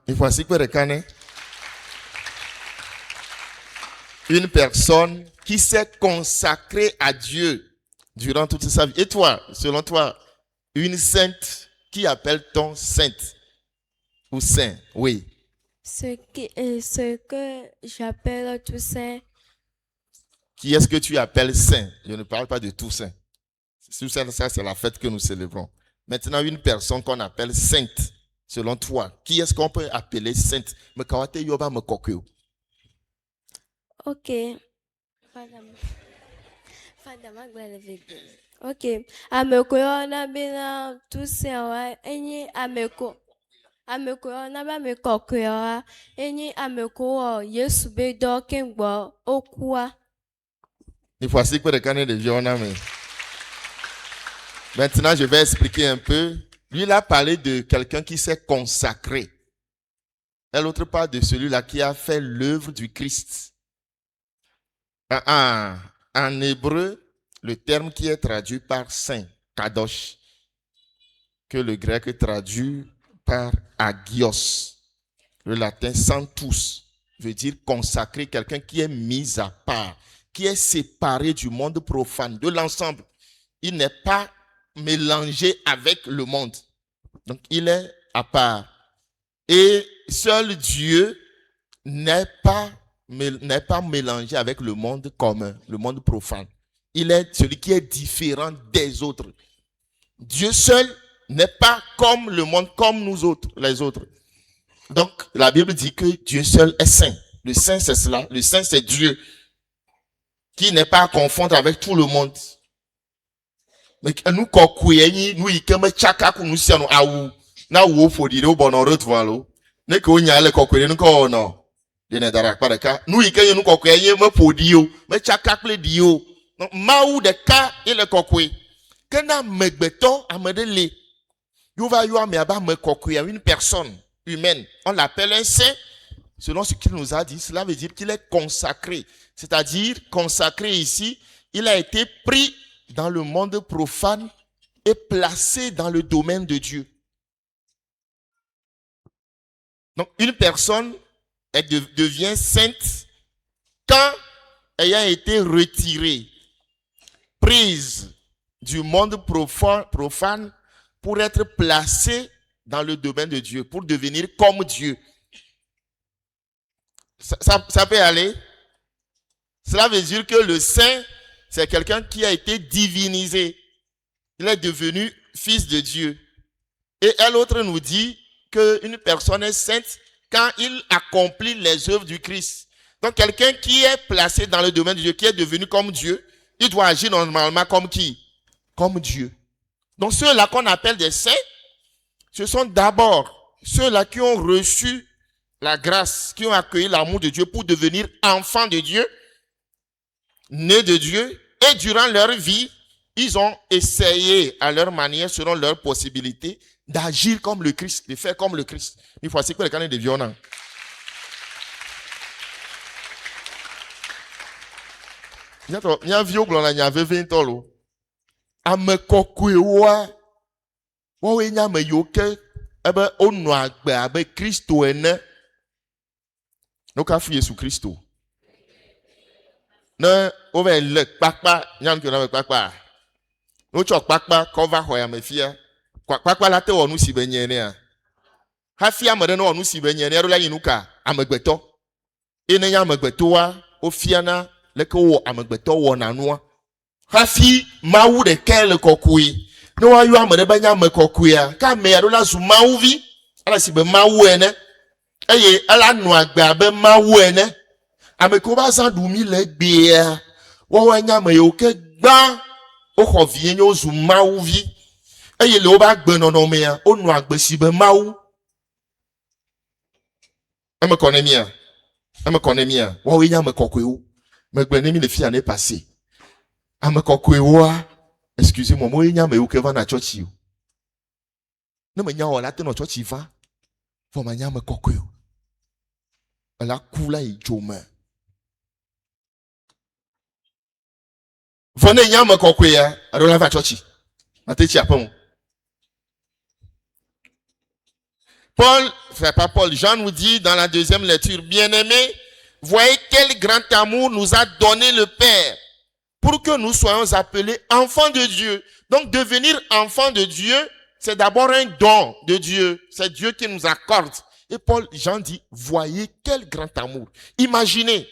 Il faut aussi que une personne qui s'est consacrée à Dieu durant toute sa vie. Et toi, selon toi, une sainte, qui appelle-t-on sainte ou saint? Oui. Ce que j'appelle tout saint. Qui est-ce que tu appelles saint? Je ne parle pas de tout saint. Ça, c'est la fête que nous célébrons. Maintenant, une personne qu'on appelle sainte, selon toi, qui est-ce qu'on peut appeler sainte? Ok. Ok. Ameko na bina tout saint wa enyi ameko. Ameko na ba me kokwe wa enyi ameko Yesu be do kengbo okua. Il faut aussi que de vieux. Maintenant, je vais expliquer un peu. Lui, il a parlé de quelqu'un qui s'est consacré. Et l'autre part de celui-là qui a fait l'œuvre du Christ. En hébreu, le terme qui est traduit par saint, kadosh, que le grec traduit par agios, le latin sanctus, veut dire consacré, quelqu'un qui est mis à part, qui est séparé du monde profane, de l'ensemble. Il n'est pas mélangé avec le monde. Donc, il est à part. Et seul Dieu n'est pas mélangé avec le monde commun, le monde profane. Il est celui qui est différent des autres. Dieu seul n'est pas comme le monde, comme nous autres, les autres. Donc, la Bible dit que Dieu seul est saint. Le saint, c'est cela. Le saint, c'est Dieu, qui n'est pas à confondre avec tout le monde. Mais nous, nous, na wo fodire o bono retvalo ne ko nya le kokore no ko no de ne dara paraka nu ike nu kokore yen me podio me chaka ple dio mawu de ka ile kokore kana megbeto amedele yo va yo ame aba me kokore une personne humaine, on l'appelle un saint selon ce qu'il nous a dit. Cela veut dire qu'il est consacré, c'est-à-dire consacré ici, il a été pris dans le monde profane et placé dans le domaine de Dieu. Donc, une personne, elle devient sainte quand elle a été retirée, prise du monde profane pour être placée dans le domaine de Dieu, pour devenir comme Dieu. Ça peut aller? Cela veut dire que le saint, c'est quelqu'un qui a été divinisé. Il est devenu fils de Dieu. Et l'autre nous dit qu'une personne est sainte quand il accomplit les œuvres du Christ. Donc, quelqu'un qui est placé dans le domaine de Dieu, qui est devenu comme Dieu, il doit agir normalement comme qui? Comme Dieu. Donc, ceux-là qu'on appelle des saints, ce sont d'abord ceux-là qui ont reçu la grâce, qui ont accueilli l'amour de Dieu pour devenir enfants de Dieu, nés de Dieu, et durant leur vie, ils ont essayé à leur manière, selon leurs possibilités, d'agir comme le Christ, de faire comme le Christ. Il faut aussi que les canaux de violents. Il y a un vieux blanc, il y avait 20 ans. Ame kokwewa, wa nya me yoke, ebe onu agbe abe Kristo ene. No ka fi Yesu Kristo. Na over le kpakpa, nyam ke na kpakpa. No chok kpakpa cover hoya me fia. Kpakpa la te wonu si benye ne a. Ha fia me de no wonu si benye ne ro la yinuka amegbeto. Ene nya amegbeto wa, o fia na leke wo amegbeto wo na noa. Hafi mawu de kele kokui. No wa yo amede banya me kokui a. Ka me ado la zu mawu vi. Ala si be mawu ene. Eye ala nu agbe abe mawu ene. Ameko ba san du mi le gbe a. Wo wa nya me yo ke gba. O kho vie nyo zu mawu vi. Eye le o ba gbe nono me a. O nu agbe si be mawu. Ame konemia. Ame konemia. Wo we nya me kokui o. Me gbe ni mi le fi ane passé. Excusez-moi, moi il y a me uke va na church you. Ne me nya wala te no church va. Fo ma nya me kokwe. La kula i joma. Vone nya me kokwe ya, ado la va church. Ate chi apon. Jean nous dit dans la deuxième lecture, bien-aimés, voyez quel grand amour nous a donné le Père pour que nous soyons appelés enfants de Dieu. Donc, devenir enfant de Dieu, c'est d'abord un don de Dieu. C'est Dieu qui nous accorde. Et Jean dit, voyez quel grand amour. Imaginez,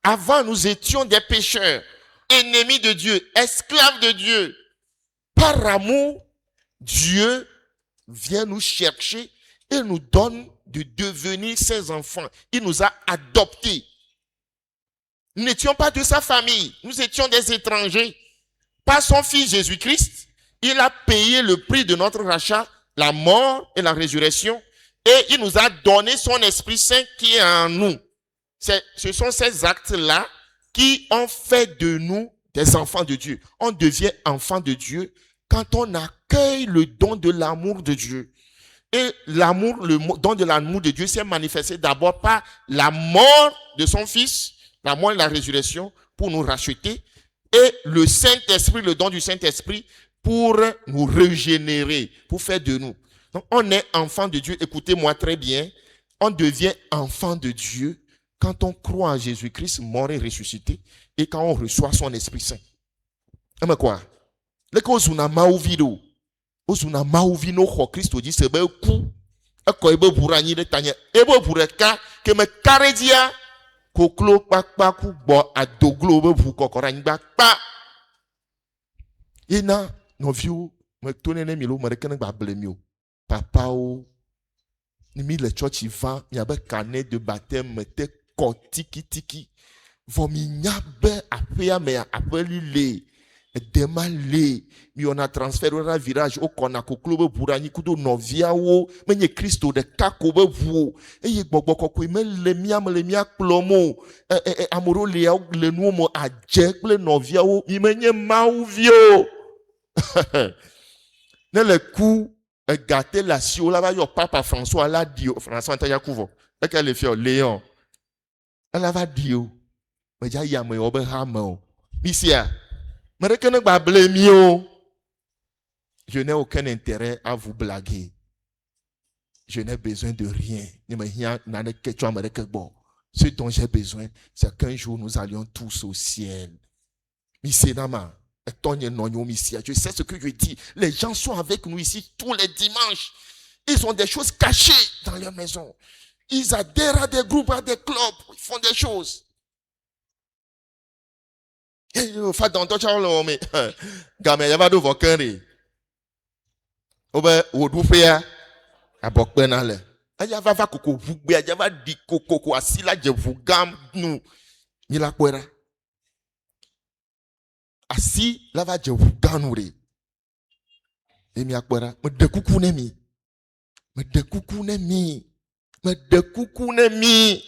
avant nous étions des pécheurs, ennemis de Dieu, esclaves de Dieu. Par amour, Dieu vient nous chercher et nous donne de devenir ses enfants. Il nous a adoptés. Nous n'étions pas de sa famille. Nous étions des étrangers. Par son Fils Jésus-Christ, il a payé le prix de notre rachat, la mort et la résurrection. Et il nous a donné son Esprit Saint qui est en nous. Ce sont ces actes-là qui ont fait de nous des enfants de Dieu. On devient enfant de Dieu quand on accueille le don de l'amour de Dieu. Et l'amour, le don de l'amour de Dieu s'est manifesté d'abord par la mort de son Fils, la mort et la résurrection pour nous racheter, et le Saint-Esprit, le don du Saint-Esprit pour nous régénérer, pour faire de nous. Donc on est enfant de Dieu, écoutez-moi très bien, on devient enfant de Dieu quand on croit en Jésus-Christ mort et ressuscité et quand on reçoit son Esprit Saint. Mais quoi? Les causes on a mauvido. Ozuna mauvino ho Christo dit c'est ben coup. Eko ebe burani de tanya. Ebe bureka que me karedia koklo pakpa ku bo adoglo be bu kokora ngba pa. Ina no viu me tonene milo me rekene ba blemio. Papa o ni mi le church va mi abe canet de baptême me te kotiki tiki. Vomi nyabe apea me apeli le. Demale, mi on a transféré un virage au konako club burani kudo novia wo menye Christo de kakobe vu eye gbogbo koko me le mia plomo amoro le nu mo aje ple novia wo mi menye mauvio ne le coup gâter la sio là va yo papa François la dio François ta yakuvo e ka le fio Léon elle va dio me ja ya me obe ha mo misia. Je n'ai aucun intérêt à vous blaguer. Je n'ai besoin de rien. Ce dont j'ai besoin, c'est qu'un jour nous allions tous au ciel. Je sais ce que je dis. Les gens sont avec nous ici tous les dimanches. Ils ont des choses cachées dans leur maison. Ils adhèrent à des groupes, à des clubs. Ils font des choses. Fa dans ton chalo me gamen ya va do vokere obe wodufe ya abokpe na le aya va koko vugbe ya va di koko asila je vugam nu mi la kwera asi la va je vuganu re e mi akwera me de kuku ne mi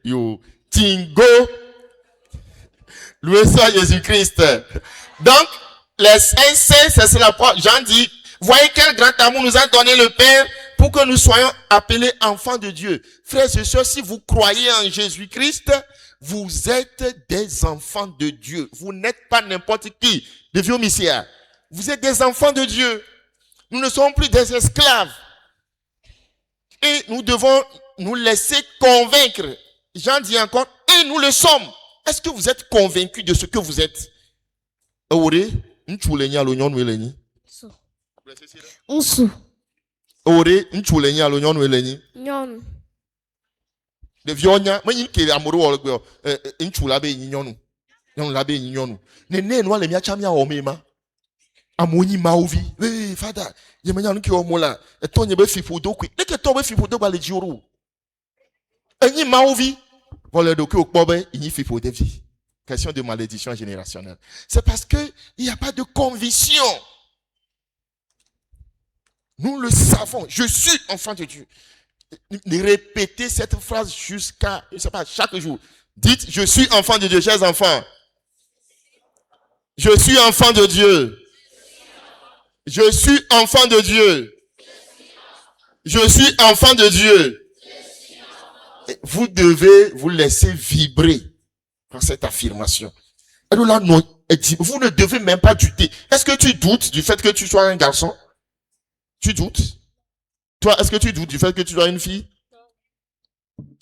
yo tingo. Loué soit Jésus-Christ. Donc, les saints, c'est cela. Jean dit, voyez quel grand amour nous a donné le Père pour que nous soyons appelés enfants de Dieu. Frères et sœurs, si vous croyez en Jésus-Christ, vous êtes des enfants de Dieu. Vous n'êtes pas n'importe qui. De vieux missia. Vous êtes des enfants de Dieu. Nous ne sommes plus des esclaves. Et nous devons nous laisser convaincre. Jean dit encore, et nous le sommes. Est-ce que vous êtes convaincu de ce que vous êtes? Ore, nchulenya lo nyonu eleni. Nsu. Ore, nchulenya lo nyonu eleni. Nyonu. De vionya, menyi ke amoro wo gbe nchula be yin nyonu. Nyonu la be yin nyonu. Nene no ale mi achamia o mema. Amoni maovi. Eh father, ye menya no ki o mola. E tonye be fifodo kwi. Deke to be fifodo ba le jioro. Enyi maovi. Question de malédiction générationnelle. C'est parce qu'il n'y a pas de conviction. Nous le savons. Je suis enfant de Dieu. Répétez cette phrase jusqu'à, je ne sais pas, chaque jour. Dites, je suis enfant de Dieu, chers enfants. Je suis enfant de Dieu. Je suis enfant de Dieu. Je suis enfant de Dieu. Vous devez vous laisser vibrer par cette affirmation. Alors là, non, vous ne devez même pas douter. Est-ce que tu doutes du fait que tu sois un garçon? Tu doutes? Toi, est-ce que tu doutes du fait que tu as une fille?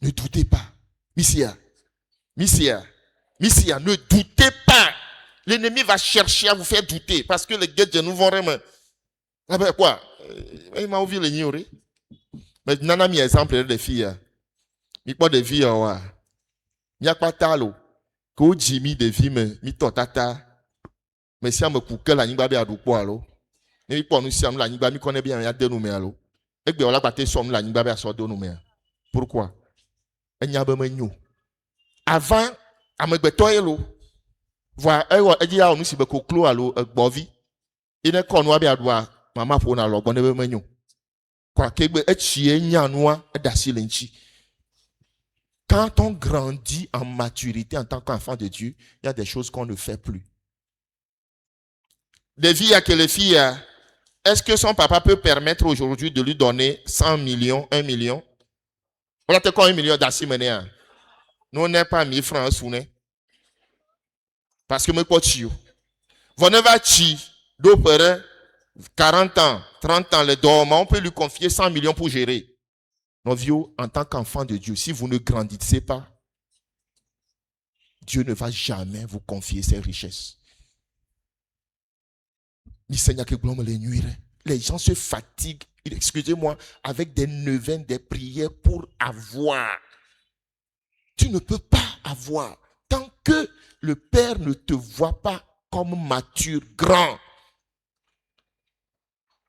Ne doutez pas. Missia, ne doutez pas. L'ennemi va chercher à vous faire douter parce que les gars de nous vont vraiment. Ah ben quoi? Il m'a oublié l'ignorer. Mais nana mi exemple des filles. Mi pas des filles ouais. Mi a pas talo. Ko Jimmy des filles mi to tata. Mais si on me coupe la nyingba be adu po alo. Mi po nous si am la nyingba mi connaît bien ya de nous me alo. Et que on la paté som la nyingba be aso de nous me. Pourquoi? Enya be menyo. Avant amegbeto yelo. Voir e di ya nous si be ko klo alo gbovi. Ine konwa be adua mama po na lo gbon be menyo. Quand on grandit en maturité en tant qu'enfant de Dieu, il y a des choses qu'on ne fait plus. Les filles, est-ce que son papa peut permettre aujourd'hui de lui donner 100 millions, 1 million? On a quoi 1 million d'assimilés? Nous on n'est pas 1000 francs sous-né. Parce que me quoi tu? Vous ne va chi d'opérer 40 ans, 30 ans, les dormants, on peut lui confier 100 millions pour gérer. Nos vieux, en tant qu'enfant de Dieu, si vous ne grandissez pas, Dieu ne va jamais vous confier ses richesses. Les gens se fatiguent, excusez-moi, avec des neuvaines, des prières pour avoir. Tu ne peux pas avoir tant que le Père ne te voit pas comme mature, grand.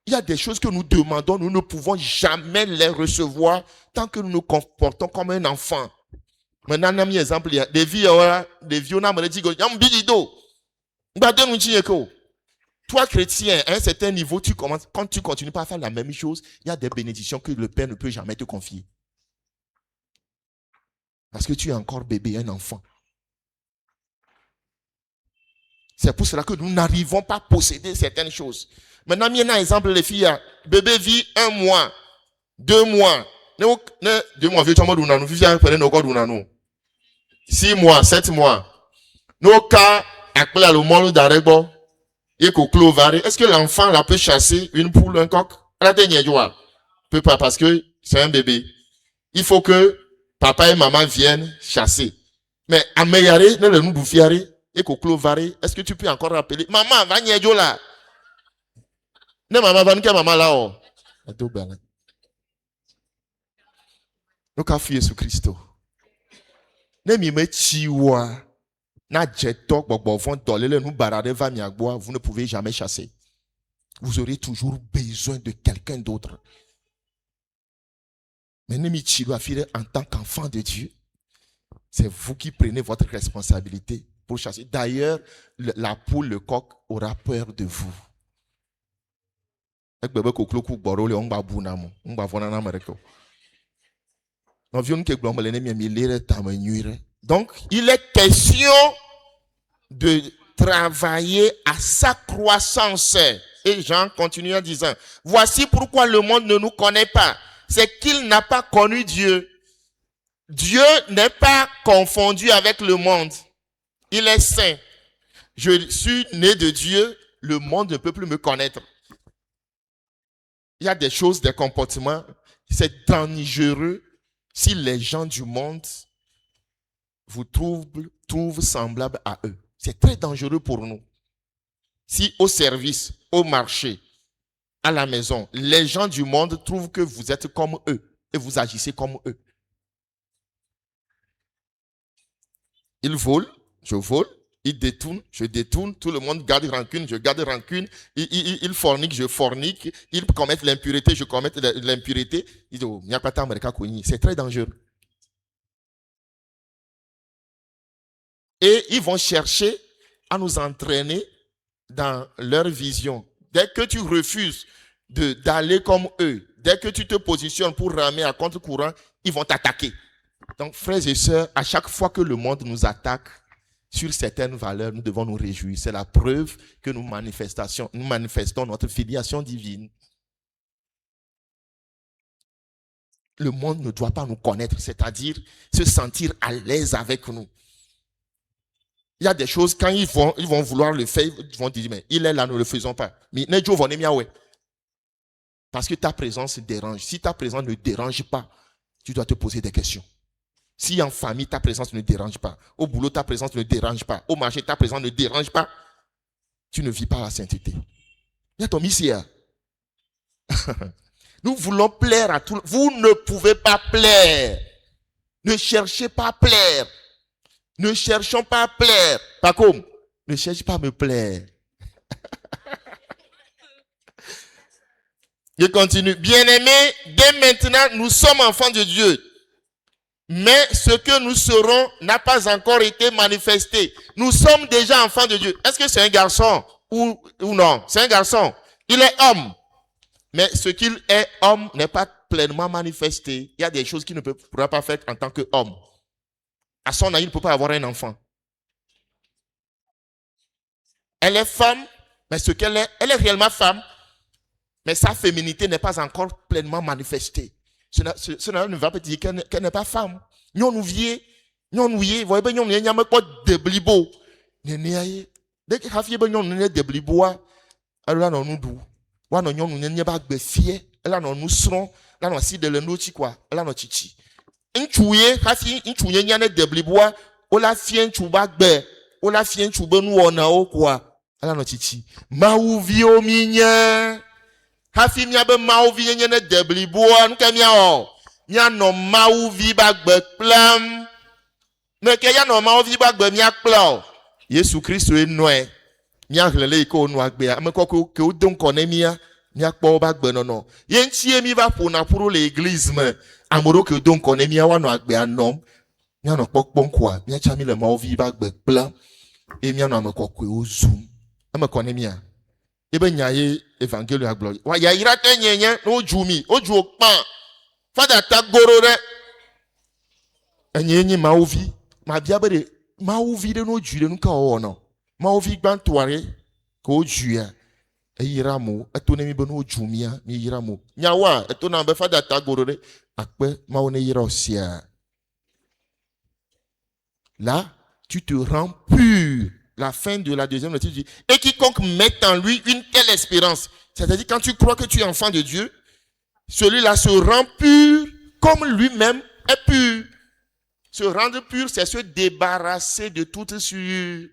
Il y a des choses que nous demandons, nous ne pouvons jamais les recevoir tant que nous nous comportons comme un enfant. Maintenant, on a mis exemple, il y a des vieux, on a dit, toi, chrétien, à un certain niveau, quand tu continues pas à faire la même chose, il y a des bénédictions que le Père ne peut jamais te confier. Parce que tu es encore bébé, un enfant. C'est pour cela que nous n'arrivons pas à posséder certaines choses. Maintenant, il y a un exemple, les filles, bébé vit 1 mois, 2 mois. 2 mois, 6 mois, 7 mois. Nos cas, appelé le monde d'Arebo, est-ce que l'enfant là peut chasser une poule, un coq? À la dernière joie. Peut pas parce que c'est un bébé. Il faut que papa et maman viennent chasser. Mais à Meyare, ne le nous bouffiare, et est-ce que tu peux encore rappeler? Maman, va nier là. Ne maman va nous maman là oh. Nous avons fui Jésus Christ. Ne mi me chiwa. Na jetok bobovon dolele nous barade va miagboa, vous ne pouvez jamais chasser. Vous aurez toujours besoin de quelqu'un d'autre. Mais ne mi chiwa fire en tant qu'enfant de Dieu. C'est vous qui prenez votre responsabilité pour chasser. D'ailleurs, la poule, le coq aura peur de vous. Donc, il est question de travailler à sa croissance. Et Jean continue en disant, voici pourquoi le monde ne nous connaît pas. C'est qu'il n'a pas connu Dieu. Dieu n'est pas confondu avec le monde. Il est saint. Je suis né de Dieu, le monde ne peut plus me connaître. Il y a des choses, des comportements, c'est dangereux si les gens du monde vous trouvent semblables à eux. C'est très dangereux pour nous. Si au service, au marché, à la maison, les gens du monde trouvent que vous êtes comme eux et vous agissez comme eux. Ils volent, je vole. Ils détournent, je détourne. Tout le monde garde rancune, je garde rancune. Ils forniquent, je fornique. Ils commettent l'impureté, je commets l'impureté. C'est très dangereux. Et ils vont chercher à nous entraîner dans leur vision. Dès que tu refuses d'aller comme eux, dès que tu te positionnes pour ramer à contre-courant, ils vont t'attaquer. Donc, frères et sœurs, à chaque fois que le monde nous attaque sur certaines valeurs, nous devons nous réjouir. C'est la preuve que nous manifestons notre filiation divine. Le monde ne doit pas nous connaître, c'est-à-dire se sentir à l'aise avec nous. Il y a des choses, quand ils vont vouloir le faire, ils vont dire, mais il est là, nous ne le faisons pas. Mais Parce que ta présence dérange. Si ta présence ne dérange pas, tu dois te poser des questions. Si en famille, ta présence ne dérange pas, au boulot, ta présence ne dérange pas, au marché, ta présence ne dérange pas, tu ne vis pas la sainteté. Il y a ton mystère. Nous voulons plaire à tout le monde. Vous ne pouvez pas plaire. Ne cherchez pas à plaire. Ne cherchons pas à plaire. Pas comme. Ne cherche pas à me plaire. Je continue. Bien-aimés, dès maintenant, nous sommes enfants de Dieu. Mais ce que nous serons n'a pas encore été manifesté. Nous sommes déjà enfants de Dieu. Est-ce que c'est un garçon ou non? C'est un garçon. Il est homme. Mais ce qu'il est homme n'est pas pleinement manifesté. Il y a des choses qu'il ne pourra pas faire en tant qu'homme. À son âge, il ne peut pas avoir un enfant. Elle est femme, mais ce qu'elle est, elle est réellement femme, mais sa féminité n'est pas encore pleinement manifestée. Cela ne va pas dire qu'elle n'est pas femme. Nous nous voyons, vous voyez, nous n'avons pas de blibo. Dès que nous avons des blibo, alors nous nous doux. Nous n'avons pas de fier. Là, nous serons, là, nous sommes de l'ennoti, quoi. Là, nous chichi. Inchouye, hafi, inchouye, n'y a de blibo, ou la fien, chouba, ou la fien, chouba, nous, on a, quoi. Là, nous chichi. Maouvi, o minya. Hafi miabe mauvi nyene debli boa nuke miao nya no mauvi bagbe plam meke ya no mauvi bagbe mia kplo Yesu Kristo enoe mia hlele ko nu agbe ameko ke o don konemia mia kpo bagbe no ye nchie mi va pona pour l'église me amoro ke don konemia wa no agbe anom mia no pokpon kwa mia chami le mauvi bagbe plam e mia no ameko ko o zoom ameko nemia ebe nyaye evangeli a glory wa ya ira te nyenye no jumi oju opan father ta gorore enyenyi mauvi ma bia bere mauvi de no jure nu ka o no mauvi gbantoare ko jua eyira mo eto ne mi be no jumia mi yira mo nyawa eto na be father ta gorore akpe ma one yira osia là tu te rends pur. La fin de la deuxième lecture dit, et quiconque met en lui une telle espérance, c'est-à-dire quand tu crois que tu es enfant de Dieu, celui-là se rend pur comme lui-même est pur. Se rendre pur, c'est se débarrasser de toute souillure,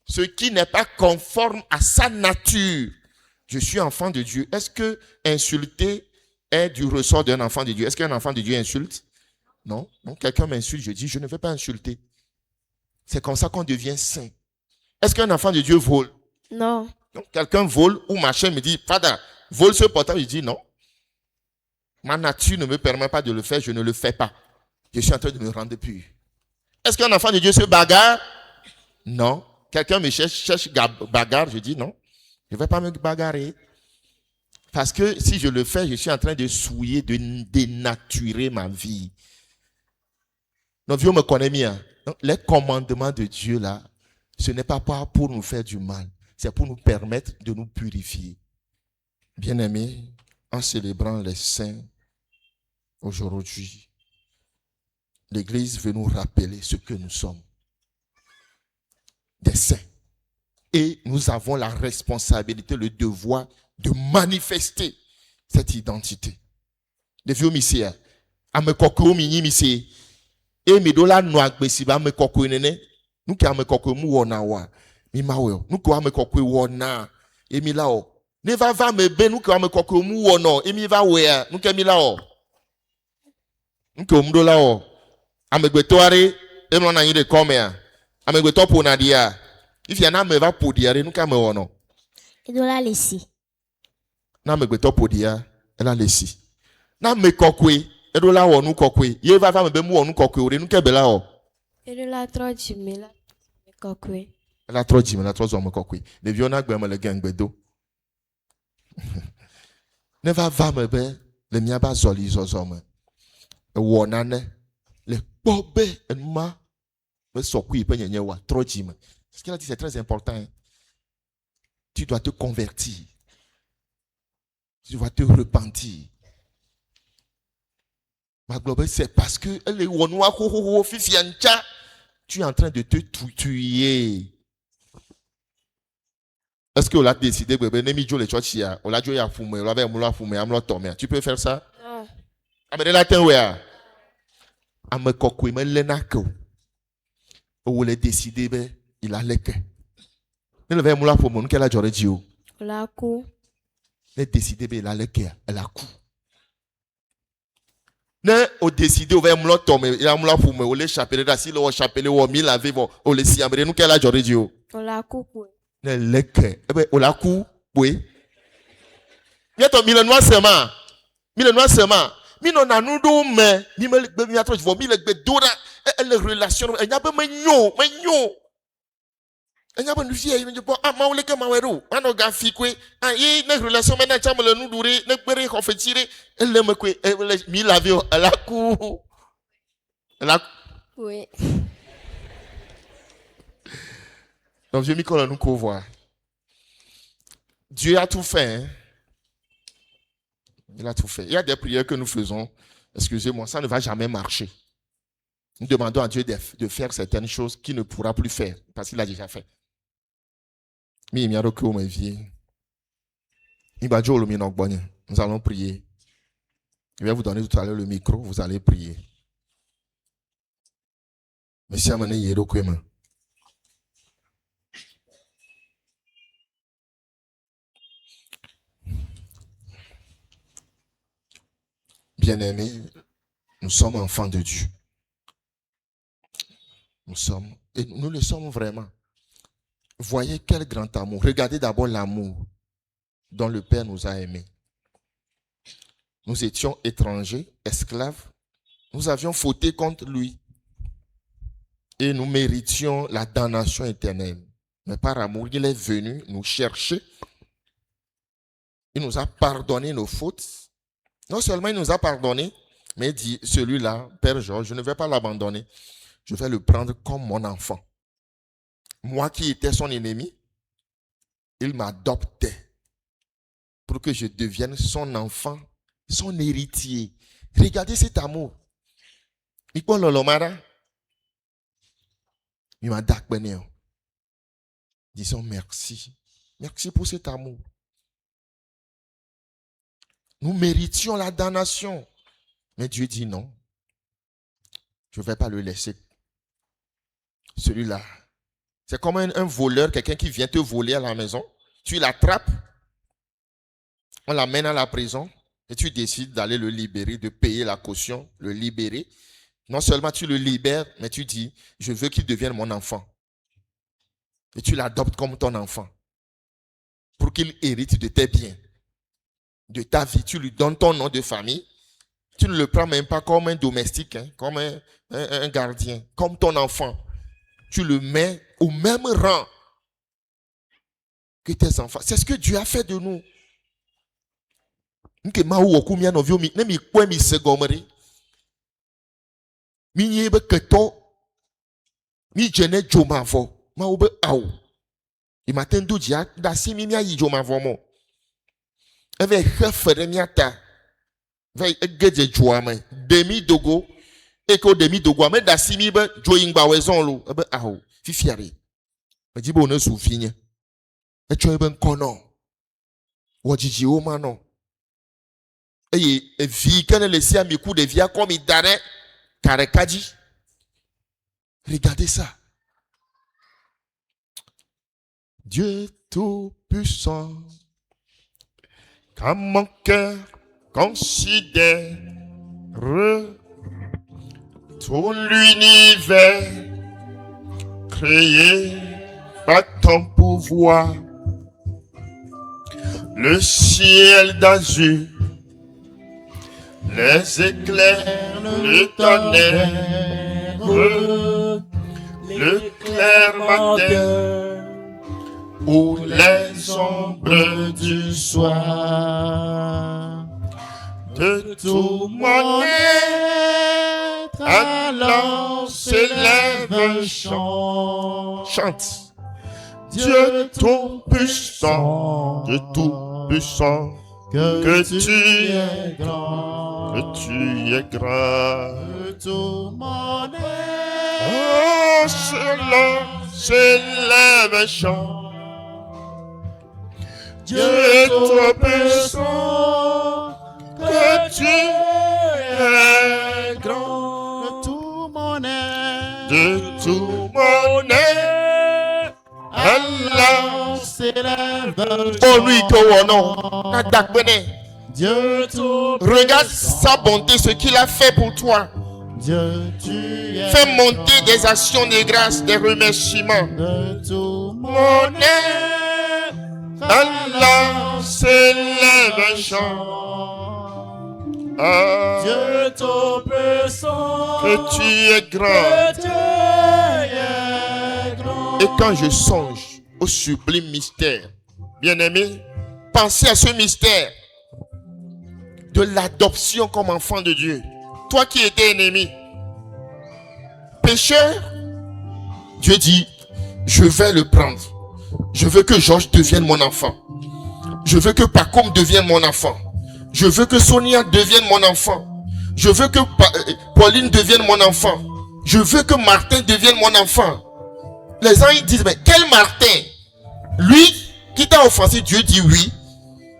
ce qui n'est pas conforme à sa nature. Je suis enfant de Dieu. Est-ce que insulter est du ressort d'un enfant de Dieu? Est-ce qu'un enfant de Dieu insulte? Non. Donc quelqu'un m'insulte, je dis, je ne vais pas insulter. C'est comme ça qu'on devient saint. Est-ce qu'un enfant de Dieu vole? Non. Donc, quelqu'un vole ou machin me dit, Fada, vole ce portable. Je dis non. Ma nature ne me permet pas de le faire, je ne le fais pas. Je suis en train de me rendre pur. Est-ce qu'un enfant de Dieu se bagarre? Non. Quelqu'un me cherche bagarre, je dis non. Je ne vais pas me bagarrer. Parce que si je le fais, je suis en train de souiller, de dénaturer ma vie. Donc, Dieu me connaît bien. Donc, les commandements de Dieu là, ce n'est pas pour nous faire du mal, c'est pour nous permettre de nous purifier. Bien-aimés, en célébrant les saints aujourd'hui, l'Église veut nous rappeler ce que nous sommes. Des saints. Et nous avons la responsabilité, le devoir de manifester cette identité. Les vieux missia, amekoko mini missia, et medola noak besiba amekoko nene. Nous qui avons quelque chose wa, mi mawe. Nous qui avons quelque chose na, et mi lao. Ne va me ben nous qui avons quelque chose no, et mi va wea. Nous qui mi lao. Nous qui avons lao. Amegbetoare, et mon ani de commer. Amegbeto pour nadia. If y en a me va pour dire, nous qui avons no. Et de la laisser. Na megbeto pour dire, elle a laissé. Na me kokwe, et de la wo nous kokwe. Ye va me ben mou nous kokwe, nous qui bela o. Et de la troche, mais là. La troji, la troji on me kokwe. Les vieux n'a pas le gang bedo. Ne va me be le miaba zoli zozome. Wonane le bobe en ma me sokui pe nyenye wa troji me. Ce qu'il a dit c'est très important. Hein? Tu dois te convertir. Tu dois te repentir. Ma globe c'est parce que elle est wonwa ho fifiancha. Tu es en train de te tuer. Est-ce qu'on a décidé que on a joué à fumer, on a fumé, on a tombé. Tu peux faire ça? Non. Mais là, t'es où? Me kokwe me lenako. Ou le décidé, il a leke. Ne le moula pour mon qu'elle a joré dio. La cour. Ne décidé, il a leke, elle a coup. Ne au décidé, on va moula tomber, il a moula pour me, ou le chapelet, si le chapelet ou mille avec vous, ou le siambre, nous qu'elle a joré dio. La cour. Ne leke. Eh ben, ou la coup, oui. Bientôt, mille noirs seulement. Mille noirs seulement. Mino na nudo me ni me be mi atro vo mi le gbe dora le relation enya be menyo enya be nufie ni bo ama wole ke maweru ano ga fi kwe yi ne relation me na cham le nudure ne gbere ho fetire ele me kwe mi la vie la ku la Oui. donc je m'y colle nous ko voir Dieu a tout fait hein? Il a tout fait. Il y a des prières que nous faisons. Excusez-moi, ça ne va jamais marcher. Nous demandons à Dieu de faire certaines choses qu'il ne pourra plus faire parce qu'il a déjà fait. Nous allons prier. Je vais vous donner tout à l'heure le micro. Vous allez prier. Monsieur Amane Yerokwema. Bien-aimés, nous sommes enfants de Dieu. Et nous le sommes vraiment. Voyez quel grand amour. Regardez d'abord l'amour dont le Père nous a aimés. Nous étions étrangers, esclaves. Nous avions fauté contre lui. Et nous méritions la damnation éternelle. Mais par amour, il est venu nous chercher. Il nous a pardonné nos fautes. Non seulement il nous a pardonné, mais il dit, celui-là, Père Georges, je ne vais pas l'abandonner. Je vais le prendre comme mon enfant. Moi qui étais son ennemi, il m'adoptait pour que je devienne son enfant, son héritier. Regardez cet amour. Il m'a dit, disons merci. Merci pour cet amour. Nous méritions la damnation. Mais Dieu dit non. Je ne vais pas le laisser. Celui-là. C'est comme un voleur, quelqu'un qui vient te voler à la maison. Tu l'attrapes. On l'amène à la prison. Et tu décides d'aller le libérer, de payer la caution, le libérer. Non seulement tu le libères, mais tu dis, je veux qu'il devienne mon enfant. Et tu l'adoptes comme ton enfant. Pour qu'il hérite de tes biens. De ta vie, tu lui donnes ton nom de famille, tu ne le prends même pas comme un domestique, hein, comme un gardien, comme ton enfant. Tu le mets au même rang que tes enfants. C'est ce que Dieu a fait de nous. Avec Feremiata, avec Gedjouame, demi dogo, et qu'au demi dogo, mais d'assimi, joing bawezon lo, aho, fifiari. Mais dis bon, ne souffine. Et tu es ben konon. Wajiji o manon. Et vie, quand elle laissait à mes coups de vie, comme il d'arrêt, Karekadi. Regardez ça. Dieu tout-puissant. Quand mon cœur considère tout l'univers créé par ton pouvoir, le ciel d'azur, les éclairs, le tonnerre, le clair matin, ou les ombres du soir, de tout mon être, alors s'élève un chant. Chante. Dieu tout-puissant, Dieu tout-puissant, que tu es grand, que tu es grand. De tout mon être, oh, cela s'élève un chant. Dieu est trop puissant, que tu es grand. De tout mon être, De tout mon être, Allah. s'élève. Oh lui que non. Dieu tout Regarde sa bonté, ce qu'il a fait pour toi. Dieu, tu es Fais monter des actions de grâce, des remerciements. de tout mon Mon être, Allah s'élève un chant. chant. Ah, Dieu tout puissant, que tu es grand. que tu es grand. Et quand je songe au sublime mystère, bien-aimé, pensez à ce mystère de l'adoption comme enfant de Dieu. Toi qui étais ennemi, pécheur, Dieu dit, je vais le prendre. Je veux que Georges devienne mon enfant. Je veux que Pacôme devienne mon enfant. Je veux que Sonia devienne mon enfant. Je veux que Pauline devienne mon enfant. Je veux que Martin devienne mon enfant. Les gens ils disent, mais quel Martin? Lui qui t'a offensé, Dieu dit oui,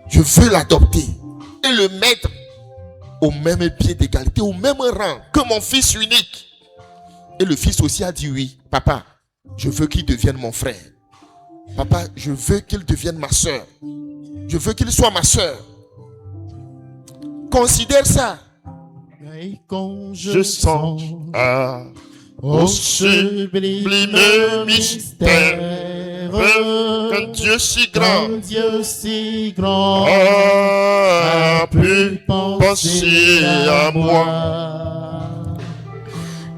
je veux l'adopter et le mettre au même pied d'égalité, au même rang que mon fils unique. Et le fils aussi a dit oui, papa, je veux qu'il devienne mon frère. Papa, je veux qu'il devienne ma soeur. Je veux qu'il soit ma soeur. Considère ça. Et quand Je sens au sublime mystère, qu'un Dieu si grand un Dieu si grand a pu penser à moi,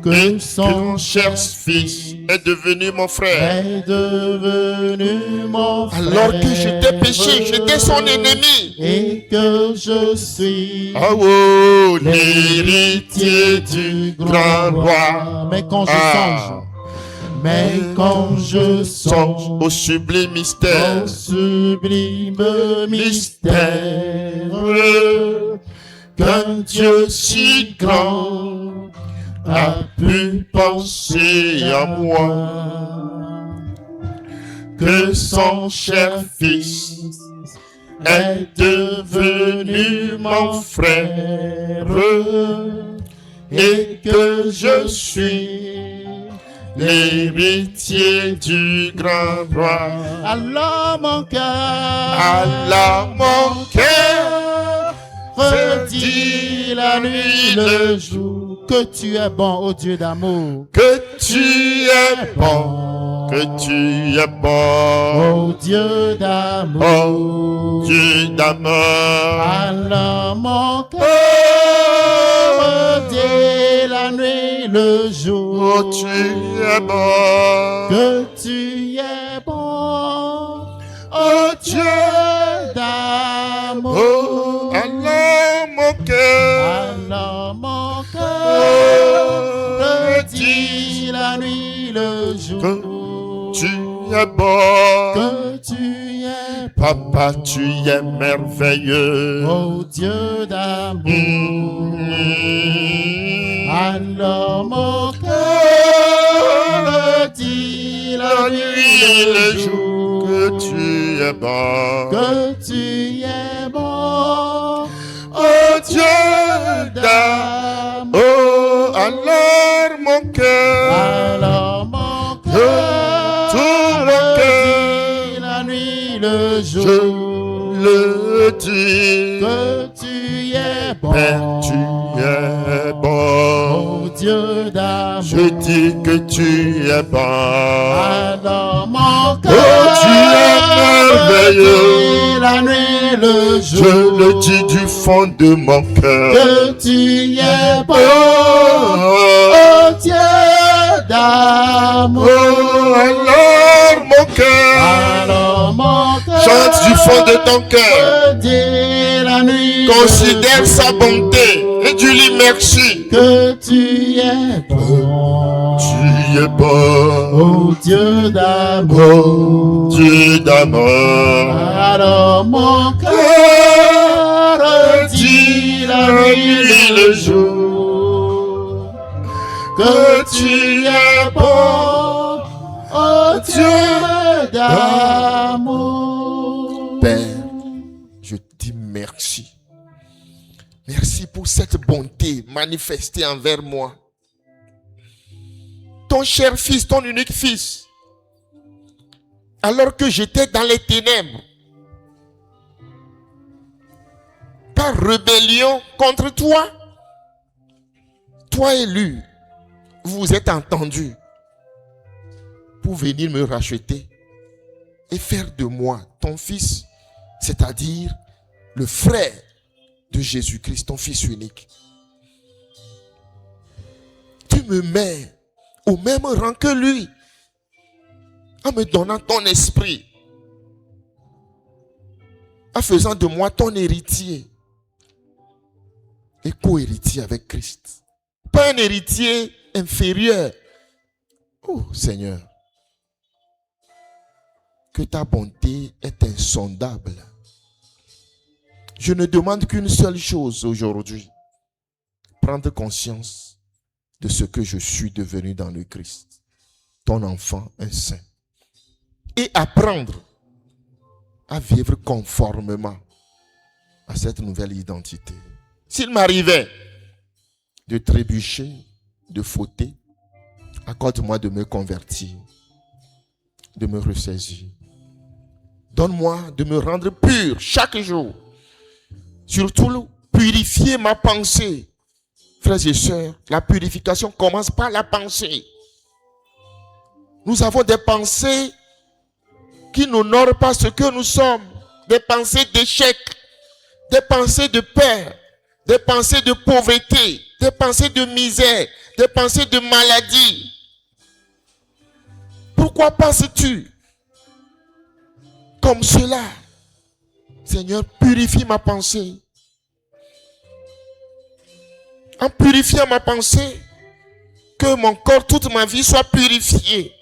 que que son mon cher fils est devenu mon frère. est devenu mon frère. Alors que j'étais péché, j'étais son ennemi. Et que je suis Ah oh, l'héritier du grand roi. Mais quand je Ah. songe, mais quand je Songe songe au sublime mystère. au sublime mystère, Qu'un Dieu si grand a pu penser à moi, que son cher fils est devenu mon frère, et que je suis l'héritier du grand roi. alors mon cœur, Allah, mon cœur redit la nuit, le jour, que tu es bon, ô Dieu d'amour, que tu es bon, que tu es bon, ô Dieu d'amour. oh Dieu d'amour. Alors mon cœur redit la nuit, le jour, Oh, tu es bon, que tu es bon, oh Dieu, d'amour. oh Allah, mon cœur, Alors mon oh, cœur redit la nuit, le jour, tu es bon, que tu es bon, papa, tu es merveilleux. ô Dieu d'amour. Mm. Alors mon cœur dit la nuit et le jour, que tu es bon, que tu es bon, oh Dieu d'amour. Oh, alors mon cœur, alors mon cœur tout mon dit la nuit le je jour, le dis, que tu es bon, Père, tu es bon. ô Dieu d'amour. Je dis que tu es bon. Alors mon cœur Oh, tu es merveilleux. dit la nuit le jour, Je le dis du fond de mon cœur. que tu es bon, Oh, ô Dieu d'amour. oh, alors mon cœur, Alors mon cœur chante du fond de ton cœur. dit la nuit Considère sa bonté et tu lui merci. que tu es bon, Tu es bon, ô Dieu d'amour. oh Dieu d'amour. Alors mon cœur dit la nuit et le jour, que tu es bon, ô Dieu d'amour. Père, merci. Merci pour cette bonté manifestée envers moi. Ton cher fils, ton unique fils, alors que j'étais dans les ténèbres, par rébellion contre toi, toi élu, vous vous êtes entendus pour venir me racheter et faire de moi ton fils, c'est-à-dire le frère de Jésus-Christ, ton fils unique. Tu me mets au même rang que lui en me donnant ton esprit, en faisant de moi ton héritier et co-héritier avec Christ. Pas un héritier inférieur. Oh Seigneur, que ta bonté est insondable. Je ne demande qu'une seule chose aujourd'hui. Prendre conscience de ce que je suis devenu dans le Christ. Ton enfant, un saint. Et apprendre à vivre conformément à cette nouvelle identité. S'il m'arrivait de trébucher, de fauter, accorde-moi de me convertir, de me ressaisir. Donne-moi de me rendre pur chaque jour. Surtout, purifier ma pensée. Frères et sœurs, la purification commence par la pensée. Nous avons des pensées qui n'honorent pas ce que nous sommes. Des pensées d'échec, des pensées de peur, des pensées de pauvreté, des pensées de misère, des pensées de maladie. Pourquoi penses-tu comme cela? Seigneur, purifie ma pensée. En purifiant ma pensée, que mon corps, toute ma vie soit purifiée.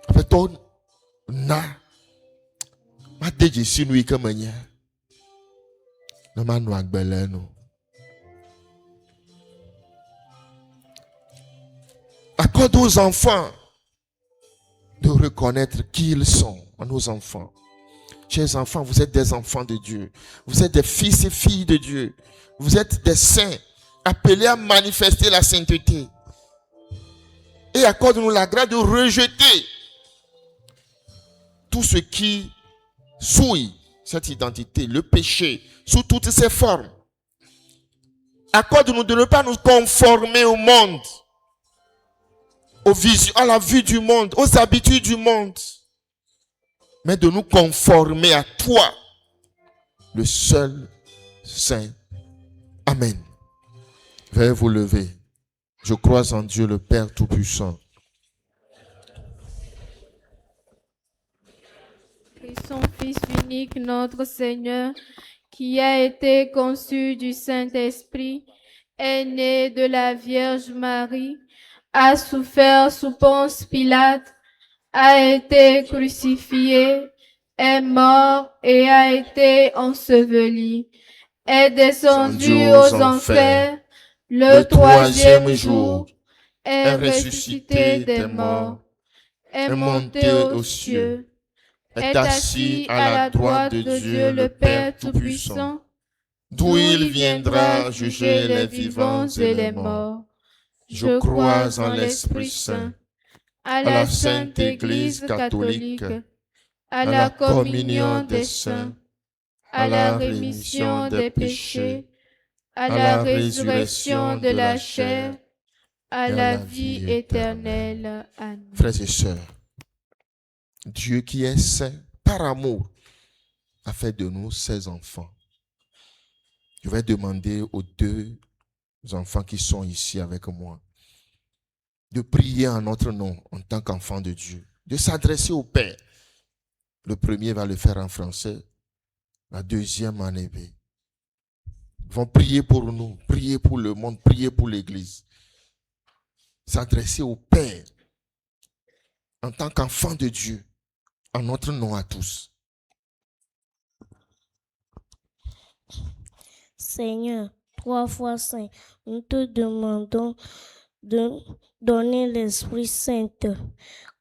Avec ton na, ma déjé sinui comme un ma noa gbeleno. Accorde aux enfants de reconnaître qui ils sont, à nos enfants. Chers enfants, vous êtes des enfants de Dieu. Vous êtes des fils et filles de Dieu. Vous êtes des saints, appelés à manifester la sainteté. Et accorde-nous la grâce de rejeter tout ce qui souille cette identité, le péché, sous toutes ses formes. Accorde-nous de ne pas nous conformer au monde, à la vue du monde, aux habitudes du monde, mais de nous conformer à toi, le seul Saint. Amen. Veuillez vous lever. Je crois en Dieu le Père Tout-Puissant. Et son Fils unique, notre Seigneur, qui a été conçu du Saint-Esprit, est né de la Vierge Marie, a souffert sous Ponce Pilate, a été crucifié, est mort et a été enseveli, est descendu aux enfers, le troisième jour, est ressuscité des morts, est monté aux cieux, est assis à la droite de Dieu le Père Tout-Puissant, d'où il viendra juger les vivants et les morts. Je crois en l'Esprit Saint, à la Sainte Église catholique, à la communion des saints, à la rémission des péchés, à la résurrection de la chair, à la vie éternelle. Amen. Frères et sœurs, Dieu qui est saint, par amour, a fait de nous ses enfants. Je vais demander aux deux enfants qui sont ici avec moi de prier en notre nom en tant qu'enfants de Dieu, de s'adresser au Père. Le premier va le faire en français, la deuxième en hébreu. Ils vont prier pour nous, prier pour le monde, prier pour l'Église. S'adresser au Père en tant qu'enfants de Dieu, en notre nom à tous. Seigneur, 3 fois saint, nous te demandons de donner l'Esprit Saint.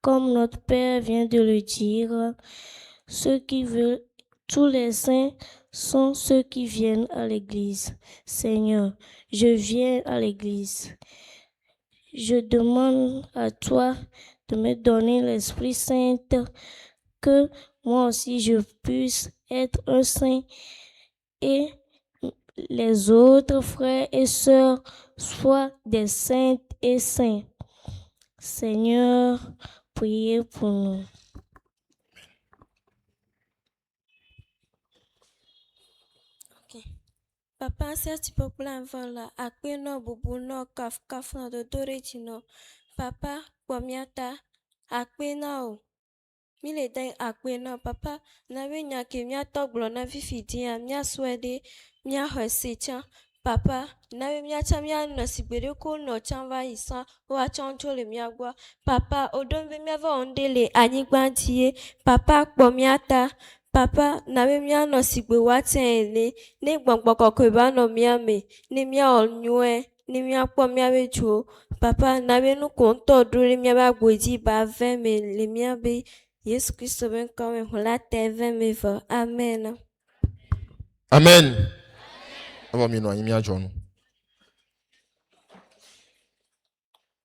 Comme notre Père vient de le dire, ceux qui veulent, tous les saints sont ceux qui viennent à l'église. Seigneur, je viens à l'église. Je demande à toi de me donner l'Esprit Saint, que moi aussi je puisse être un saint et les autres frères et sœurs soient des saintes et saints. Seigneur, priez pour nous. Papa, certi popula vala, akpe no bubu no kaf no do doreji no. Papa, pomiata, akpe no. Mile dai akpe no, papa, na we nyake mia toglo na vifidia, mia swede, mia hosecha. Papa, na we mia cha mia no sibere ko no chanva isa, wa chanchole mia gwa. Papa, odombe mia va ondele, anyigbantie. Papa, pomiata. Papa, na we mia no sigbe watele, ne gbongboko kweba no mia me, ne mia onyue, ne mia po mia becho. Papa, na we no konto dure mia ba gweji ba ve me, le mia be, Yesu Christo ben kome hula te ve me vo. Amen. Amen. Ava mi no anyimia jono.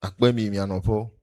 Akpe mi mi anopo.